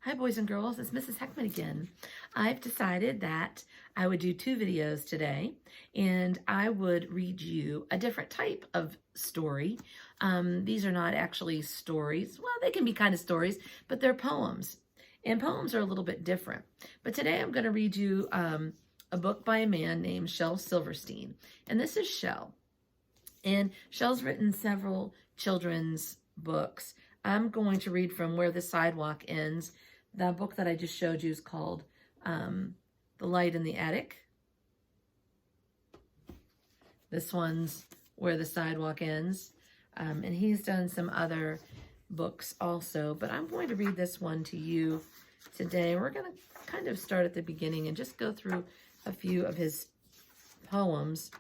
Hi boys and girls, it's Mrs. Heckman again. I've decided that I would do 2 videos today, and I would read you a different type of story. These are not actually stories. Well, they can be kind of stories, but they're poems. And poems are a little bit different. But today I'm going to read you a book by a man named Shel Silverstein. And this is Shel. And Shel's written several children's books. I'm going to read from Where the Sidewalk Ends. The book that I just showed you is called The Light in the Attic. This one's Where the Sidewalk Ends. And he's done some other books also, but I'm going to read this one to you today. We're going to kind of start at the beginning and just go through a few of his poems.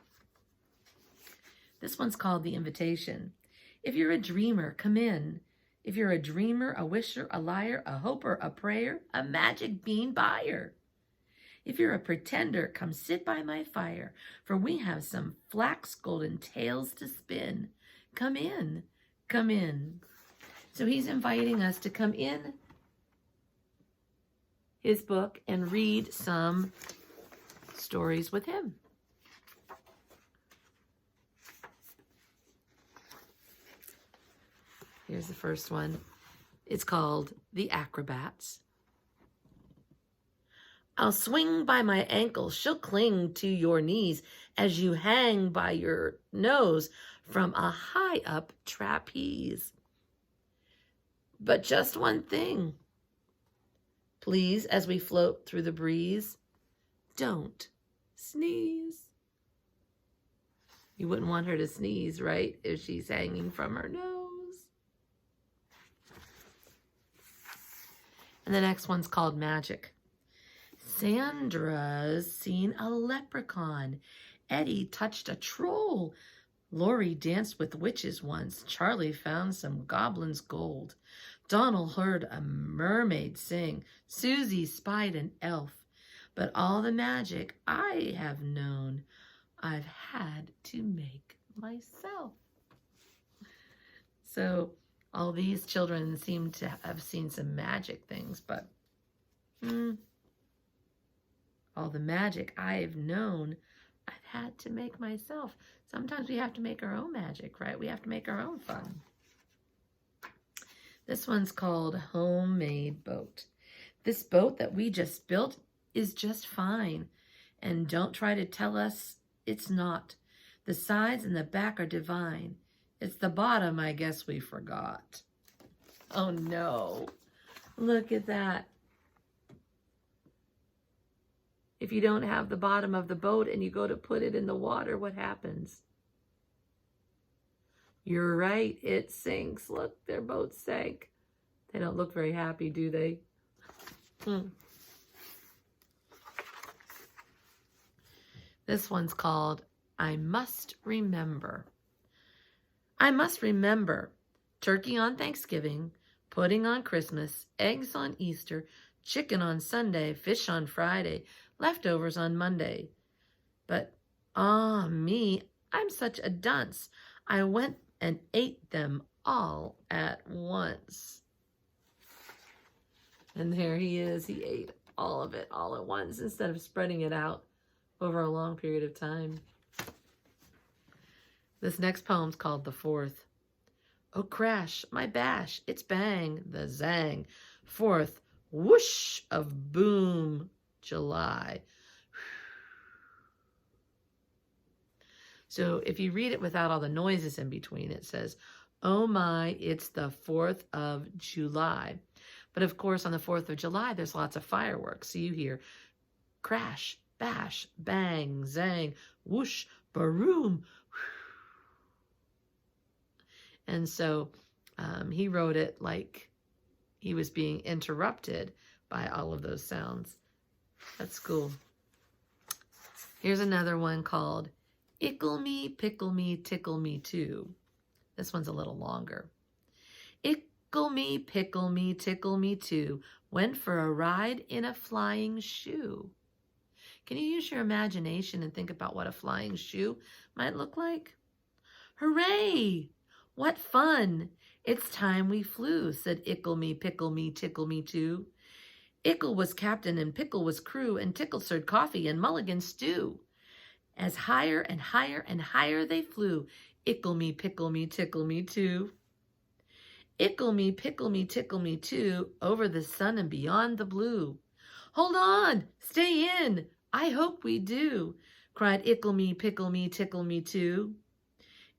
This one's called The Invitation. If you're a dreamer, come in. If you're a dreamer, a wisher, a liar, a hoper, a prayer, a magic bean buyer. If you're a pretender, come sit by my fire, for we have some flax golden tales to spin. Come in, come in. So he's inviting us to come in his book and read some stories with him. Here's the first one. It's called The Acrobats. I'll swing by my ankle, she'll cling to your knees as you hang by your nose from a high-up trapeze. But just one thing, please, as we float through the breeze, don't sneeze. You wouldn't want her to sneeze, right, if she's hanging from her nose. And the next one's called Magic. Sandra's seen a leprechaun. Eddie touched a troll. Lori danced with witches once. Charlie found some goblins' gold. Donald heard a mermaid sing. Susie spied an elf. But all the magic I have known, I've had to make myself. So all these children seem to have seen some magic things, but all the magic I've known, I've had to make myself. Sometimes we have to make our own magic, right? We have to make our own fun. This one's called Homemade Boat. This boat that we just built is just fine. And don't try to tell us it's not. The sides and the back are divine. It's the bottom, I guess we forgot. Oh no, look at that. If you don't have the bottom of the boat and you go to put it in the water, what happens? You're right, it sinks. Look, their boat sank. They don't look very happy, do they? This one's called I Must Remember. I must remember turkey on Thanksgiving, pudding on Christmas, eggs on Easter, chicken on Sunday, fish on Friday, leftovers on Monday. But, me, I'm such a dunce. I went and ate them all at once. And there he is. He ate all of it all at once instead of spreading it out over a long period of time. This next poem's called The Fourth. Oh, crash, my bash, it's bang, the zang. Fourth, whoosh of boom, July. So if you read it without all the noises in between, it says, oh my, it's the 4th of July. But of course, on the 4th of July, there's lots of fireworks. So you hear crash, bash, bang, zang, whoosh, baroom. And so he wrote it like he was being interrupted by all of those sounds. That's cool. Here's another one called Ickle Me, Pickle Me, Tickle Me Too. This one's a little longer. Ickle me, pickle me, tickle me too. Went for a ride in a flying shoe. Can you use your imagination and think about what a flying shoe might look like? Hooray! What fun! It's time we flew, said Ickle Me, Pickle Me, Tickle Me Too. Ickle was captain and Pickle was crew, and Tickle served coffee and Mulligan stew. As higher and higher and higher they flew, Ickle me, pickle me, tickle me too. Ickle me, pickle me, tickle me too, over the sun and beyond the blue. Hold on, stay in, I hope we do, cried Ickle me, pickle me, tickle me too.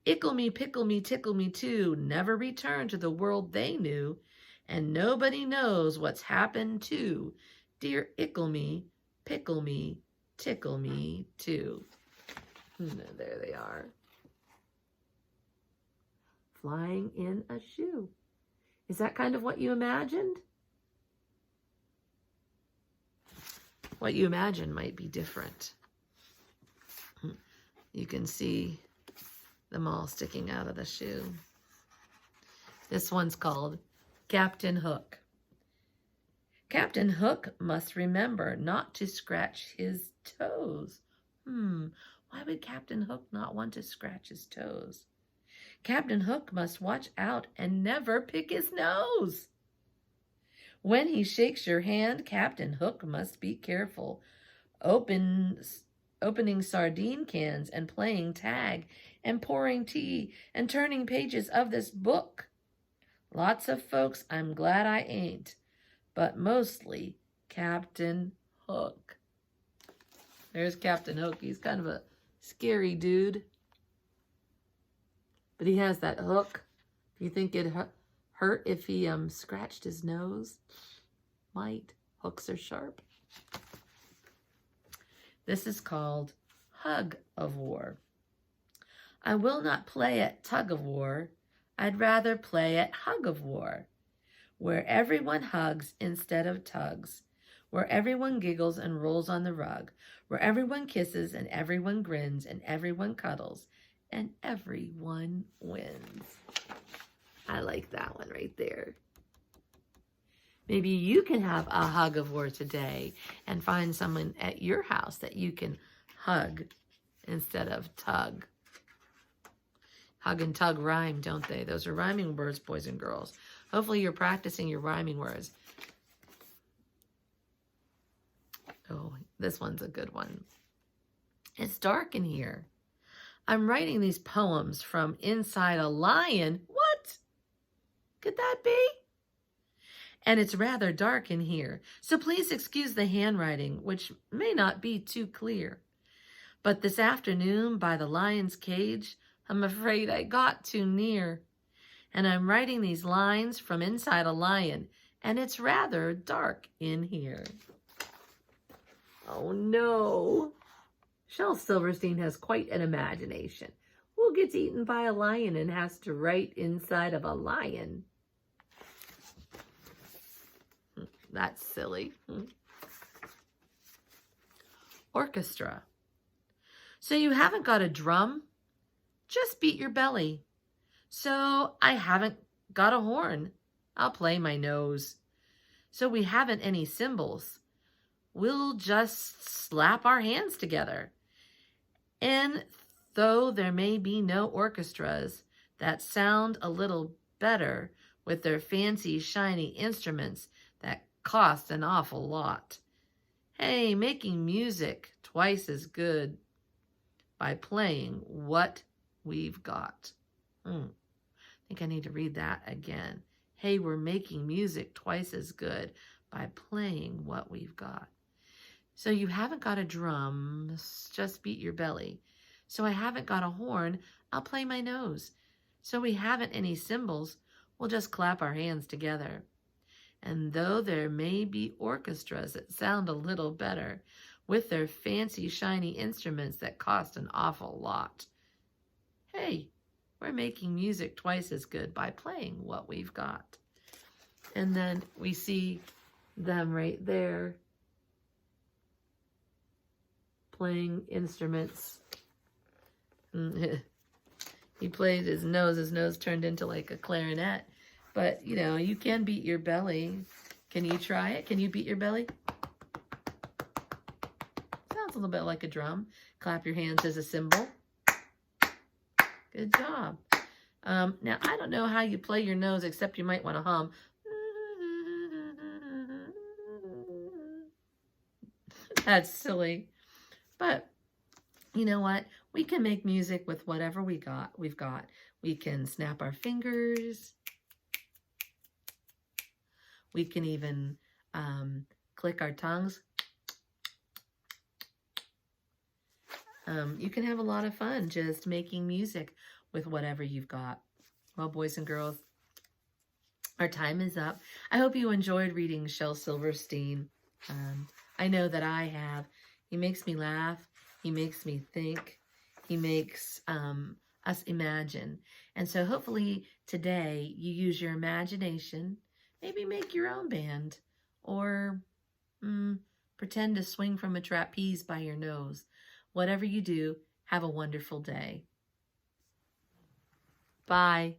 Ickle me, pickle me, tickle me too, never return to the world they knew, and nobody knows what's happened to dear Ickle me, pickle me, tickle me too. There they are. Flying in a shoe. Is that kind of what you imagined? What you imagine might be different. You can see them all sticking out of the shoe. This one's called Captain Hook. Captain Hook must remember not to scratch his toes. Why would Captain Hook not want to scratch his toes? Captain Hook must watch out and never pick his nose. When he shakes your hand, Captain Hook must be careful. Opening sardine cans and playing tag and pouring tea and turning pages of this book. Lots of folks I'm glad I ain't, but mostly Captain Hook. There's Captain Hook. He's kind of a scary dude. But he has that hook. Do you think it'd hurt if he scratched his nose? Might. Hooks are sharp. This is called Hug of War. I will not play at tug of war. I'd rather play at hug of war, where everyone hugs instead of tugs, where everyone giggles and rolls on the rug, where everyone kisses and everyone grins and everyone cuddles and everyone wins. I like that one right there. Maybe you can have a hug of war today and find someone at your house that you can hug instead of tug. Hug and tug rhyme, don't they? Those are rhyming words, boys and girls. Hopefully you're practicing your rhyming words. Oh, this one's a good one. It's dark in here. I'm writing these poems from inside a lion. What could that be? And it's rather dark in here, so please excuse the handwriting, which may not be too clear. But this afternoon, by the lion's cage, I'm afraid I got too near. And I'm writing these lines from inside a lion, and it's rather dark in here. Oh no. Shel Silverstein has quite an imagination. Who gets eaten by a lion and has to write inside of a lion? That's silly. Orchestra. So you haven't got a drum? Just beat your belly. So I haven't got a horn. I'll play my nose. So we haven't any cymbals. We'll just slap our hands together. And though there may be no orchestras that sound a little better with their fancy, shiny instruments that cost an awful lot, hey, making music twice as good by playing what we've got. I think I need to read that again. Hey, we're making music twice as good by playing what we've got. So you haven't got a drum, just beat your belly. So I haven't got a horn, I'll play my nose. So we haven't any cymbals, we'll just clap our hands together. And though there may be orchestras that sound a little better, with their fancy, shiny instruments that cost an awful lot, hey, we're making music twice as good by playing what we've got. And then we see them right there playing instruments. He played his nose turned into like a clarinet. But, you know, you can beat your belly. Can you try it? Can you beat your belly? Sounds a little bit like a drum. Clap your hands as a cymbal. Good job. Now, I don't know how you play your nose, except you might want to hum. That's silly. But you know what? We can make music with whatever we've got. We can snap our fingers. We can even click our tongues. You can have a lot of fun just making music with whatever you've got. Well, boys and girls, our time is up. I hope you enjoyed reading Shel Silverstein. I know that I have. He makes me laugh. He makes me think. He makes us imagine. And so hopefully today you use your imagination. Maybe make your own band. Or pretend to swing from a trapeze by your nose. Whatever you do, have a wonderful day. Bye.